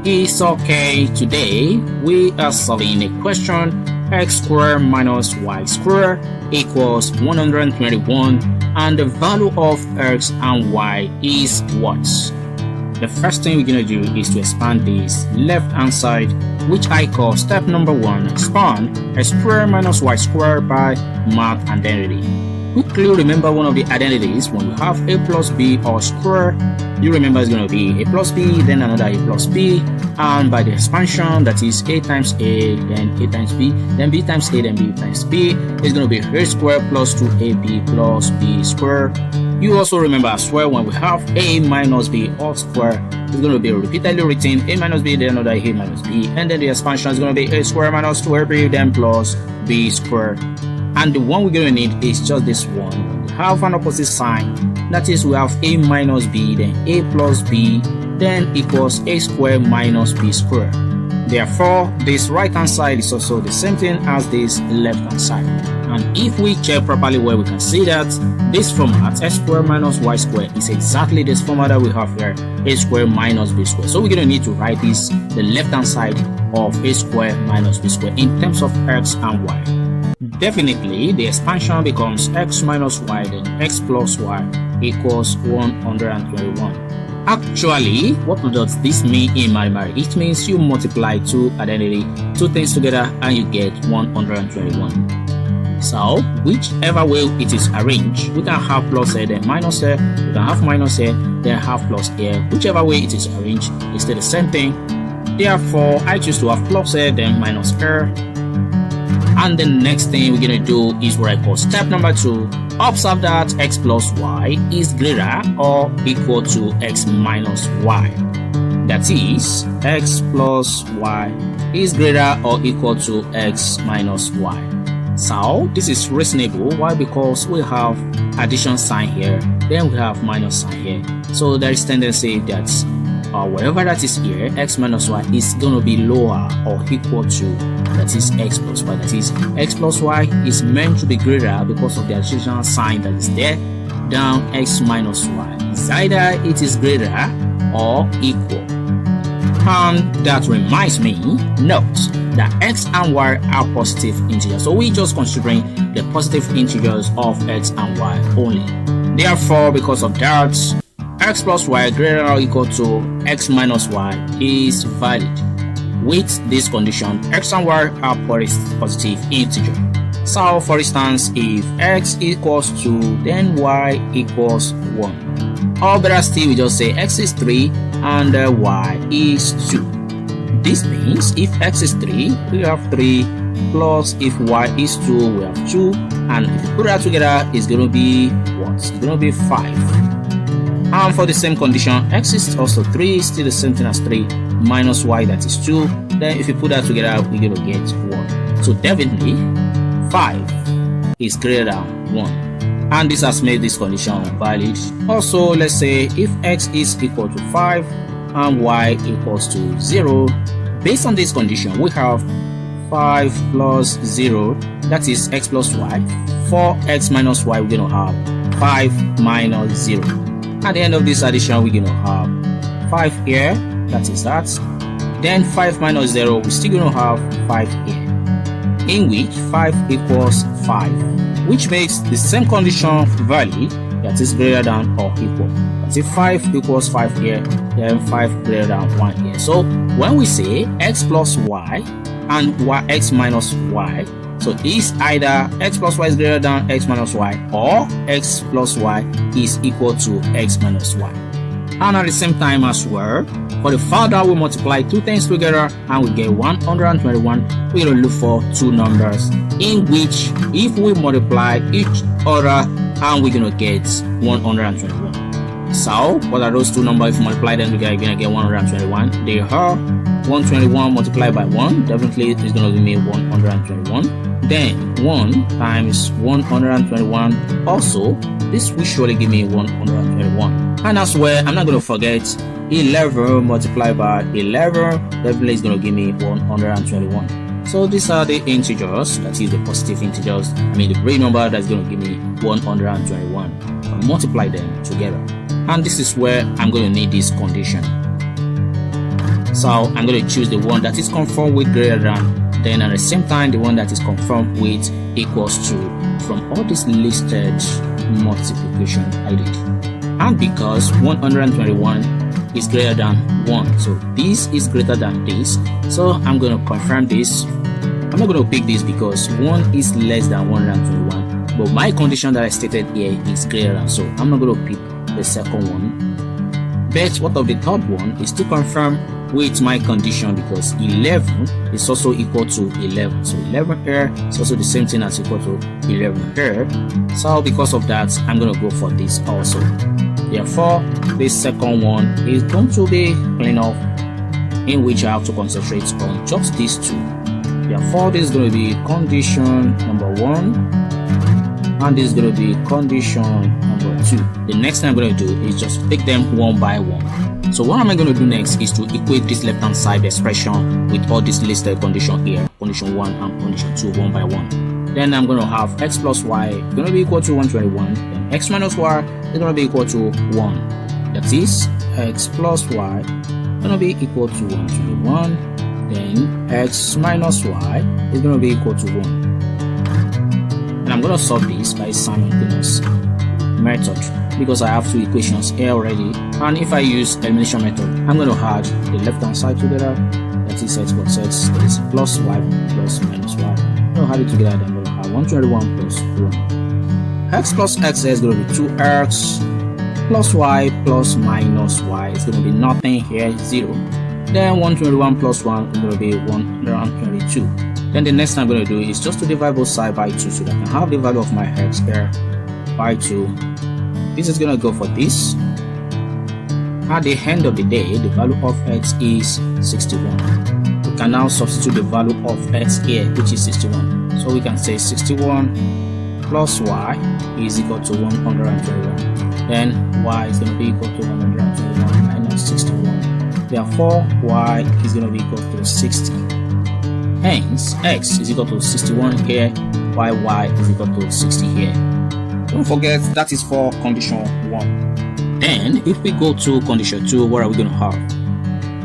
It's okay. Today we are solving a question: x squared minus y squared equals 121, and the value of x and y is what? The first thing we're going to do is to expand this left hand side, which I call step number 1, expand x squared minus y squared by math identity. Quickly remember one of the identities. When you have a plus b or square, you remember it's going to be a plus b, then another a plus b, and by the expansion, that is a times a, then a times b, then b times a, then b times b, is going to be a square plus 2ab plus b square. You also remember as well, when we have a minus b all square, it's going to be repeatedly written a minus b, then another a minus b, and then the expansion is going to be a square minus 2ab, then plus b square. And the one we're going to need is just this one. When we have an opposite sign, that is, we have a minus b, then a plus b, then equals a square minus b square. Therefore, this right hand side is also the same thing as this left hand side. And if we check properly well, we can see that this format, x squared minus y squared, is exactly this format that we have here, a squared minus b squared. So we're going to need to write this, the left hand side of a squared minus b squared, in terms of x and y. Definitely, the expansion becomes x minus y, then x plus y equals 121. Actually, what does this mean in mathematics? It means you multiply two things together, and you get 121. So, whichever way it is arranged, we can have plus a, then minus a, we can have minus a, then have plus a. Whichever way it is arranged, it's still the same thing. Therefore, I choose to have plus a, then minus a. And the next thing we're going to do is what I call step number 2. Observe that x plus y is greater or equal to x minus y. That is, x plus y is greater or equal to x minus y. So this is reasonable. Why? Because we have addition sign here, then we have minus sign here. So there is tendency that whatever that is here, x minus y, is going to be lower or equal to, that is, x plus y. That is, x plus y is meant to be greater because of the additional sign that is there, than x minus y. It's either it is greater or equal. And that reminds me, note that x and y are positive integers. So we're just considering the positive integers of x and y only. Therefore, because of that, x plus y greater or equal to x minus y is valid. With this condition, x and y are positive integer. So for instance, if x equals 2, then y equals 1. Or better still, we just say x is 3 and y is 2. This means if x is 3, we have 3, plus if y is 2, we have 2, and if you put that together, it's going to be what? It's going to be 5. And for the same condition, x is also 3, still the same thing as 3, minus y, that is 2. Then if you put that together, we're going to get 1. So definitely, 5 is greater than 1. And this has made this condition valid. Also, let's say if x is equal to 5 and y equals to 0, based on this condition, we have 5 plus 0, that is x plus y. For x minus y, we're going to have 5 minus 0. At the end of this addition, we're going to have 5 here, that is that. Then 5 minus 0, we're still going to have 5 here, in which 5 equals 5, which makes the same condition valid, that is greater than or equal. That's if 5 equals 5 here, then 5 greater than 1 here. So when we say x plus y and x minus y, so it's either x plus y is greater than x minus y, or x plus y is equal to x minus y. And at the same time as well, for the fact that we multiply two things together and we get 121, we're going to look for two numbers in which if we multiply each other, and we're going to get 121. So what are those two numbers? If you multiply them together, you're going to get 121. They are 121 multiplied by 1, definitely it's going to give me 121. Then 1 times 121, also this will surely give me 121. And as well, I'm not going to forget 11 multiplied by 11, definitely is going to give me 121. So these are the integers, that is the positive integers, the real number that's going to give me 121. I'll multiply them together. And this is where I'm going to need this condition. So I'm going to choose the one that is confirmed with greater than, then at the same time the one that is confirmed with equals to from all these listed multiplication I did. And because 121 is greater than 1, so this is greater than this, so I'm going to confirm this. I'm not going to pick this because 1 is less than 121, but my condition that I stated here is greater than, so I'm not going to pick the second one. But what of the third one is to confirm with my condition, because 11 is also equal to 11, so 11 here is also the same thing as equal to 11 here. So because of that, I'm going to go for this also. Therefore, this second one is going to be clean up, in which I have to concentrate on just these two. Therefore, this is going to be condition number 1, and this is going to be condition number 2. The next thing I'm going to do is just take them one by one. So what am I going to do next is to equate this left hand side expression with all this listed condition here, condition 1 and condition 2, one by one. Then I'm going to have x plus y going to be equal to 121, then x minus y is going to be equal to 1. That is, x plus y going to be equal to 121, then x minus y is going to be equal to 1. And I'm going to solve this by simultaneous method, because I have two equations here already, and if I use elimination method, I'm going to add the left hand side together, that is x plus x, that is plus y plus minus y. I'm going to add it together, then I'm going to have 121 plus 1. X plus x is going to be 2x plus y plus minus y is going to be nothing here, 0. Then 121 plus 1 is going to be 122. Then the next thing I'm going to do is just to divide both sides by 2, so that I can have the value of my x here by 2. This is going to go for this. At the end of the day, the value of x is 61. We can now substitute the value of x here, which is 61. So we can say 61 plus y is equal to 121. Then y is going to be equal to 121 minus 61. Therefore, y is going to be equal to 60. Hence, x is equal to 61 here, while y is equal to 60 here. Don't forget that is for condition 1. Then, if we go to condition 2, what are we going to have?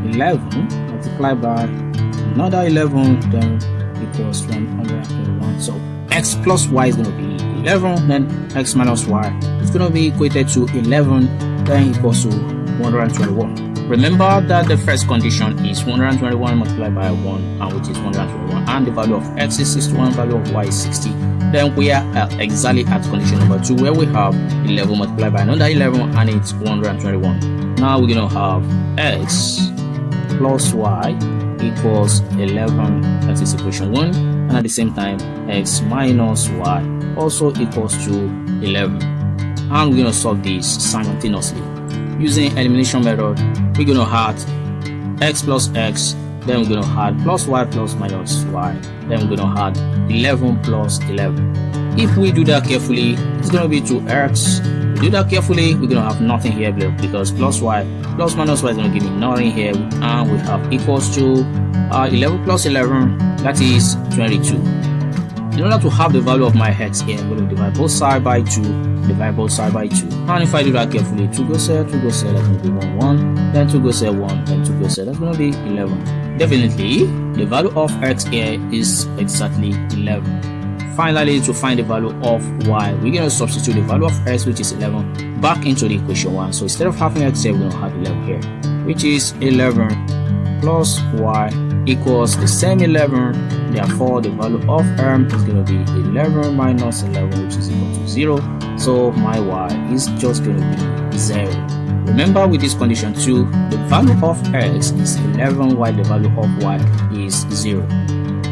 11 multiplied by another 11, then equals 121. So, x plus y is going to be 11, then x minus y is going to be equated to 11, then equals to 121. Remember that the first condition is 121 multiplied by 1, which is 121, and the value of x is 61, value of y is 60. Then we are exactly at condition number 2, where we have 11 multiplied by another 11, and it's 121. Now we're going to have x plus y equals 11, that is equation 1, and at the same time x minus y also equals to 11. And we're going to solve this simultaneously. Using elimination method, we're going to add x plus x, then we're going to add plus y plus minus y, then we're going to add 11 plus 11. If we do that carefully, it's going to be 2x. We do that carefully, we're going to have nothing here because plus y plus minus y is going to give me nothing here, and we have equals to 11 plus 11, that is 22. In order to have the value of my x here, I'm going to divide both sides by 2, divide both sides by 2. And if I do that carefully, 2 goes here, 2 goes here, that's going to be 1, 1. Then 2 goes here, 1, then 2 goes here, that's going to be 11. Definitely, the value of x here is exactly 11. Finally, to find the value of y, we're going to substitute the value of x, which is 11, back into the equation 1. So instead of having x here, we're going to have 11 here, which is 11 plus y equals the same 11. Therefore, the value of m is going to be 11 minus 11, which is equal to 0. So my y is just going to be 0. Remember, with this condition 2, the value of x is 11, while the value of y is 0.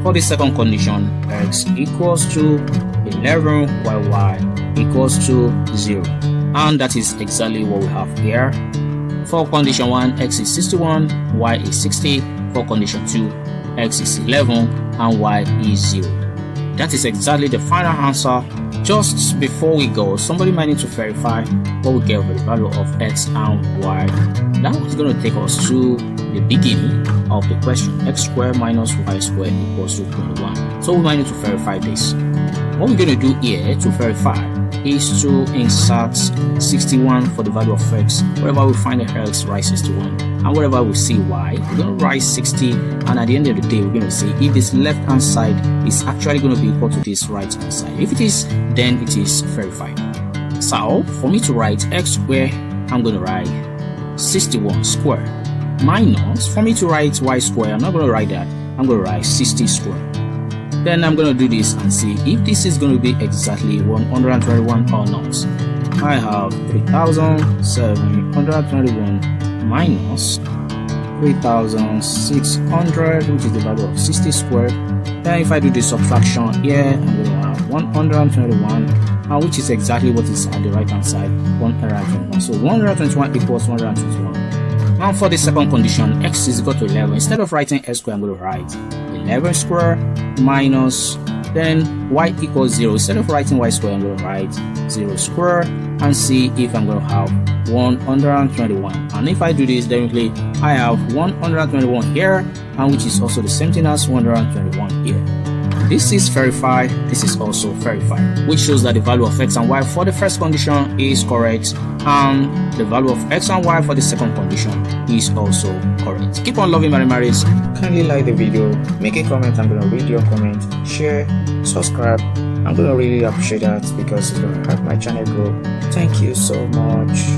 For the second condition, x equals to 11, while y equals to 0. And that is exactly what we have here. For condition 1, x is 61, y is 60. For condition 2, x is 11 and y is 0. That is exactly the final answer. Just before we go, somebody might need to verify what we get with the value of x and y. That is going to take us to the beginning of the question. X squared minus y squared equals to 21. So we might need to verify this. What we're going to do here to verify is to insert 61 for the value of x. Wherever we find the x, write 61. And wherever we see y, we're going to write 60. And at the end of the day, we're going to see if this left hand side is actually going to be equal to this right hand side. If it is, then it is verified. So for me to write x squared, I'm going to write 61 squared minus, for me to write y squared, I'm not going to write that, I'm going to write 60 squared. Then I'm going to do this and see if this is going to be exactly 121 or not. I have 3,721 minus 3,600, which is the value of 60 squared. Then if I do the subtraction here, I'm going to have 121, which is exactly what is at the right hand side, 121. So 121 equals 121. Now for the second condition, x is equal to 11. Instead of writing x squared, I'm going to write 11 squared minus, then y equals 0. Instead of writing y squared, I'm going to write 0 squared and see if I'm going to have 121. And if I do this directly, I have 121 here, and which is also the same thing as 121 here. This is verified, this is also verified, which shows that the value of x and y for the first condition is correct, and the value of x and y for the second condition is also correct. Keep on loving mathematics. Kindly like the video, make a comment, I'm going to read your comment, share, subscribe. I'm going to really appreciate that because it's going to help my channel grow. Thank you so much.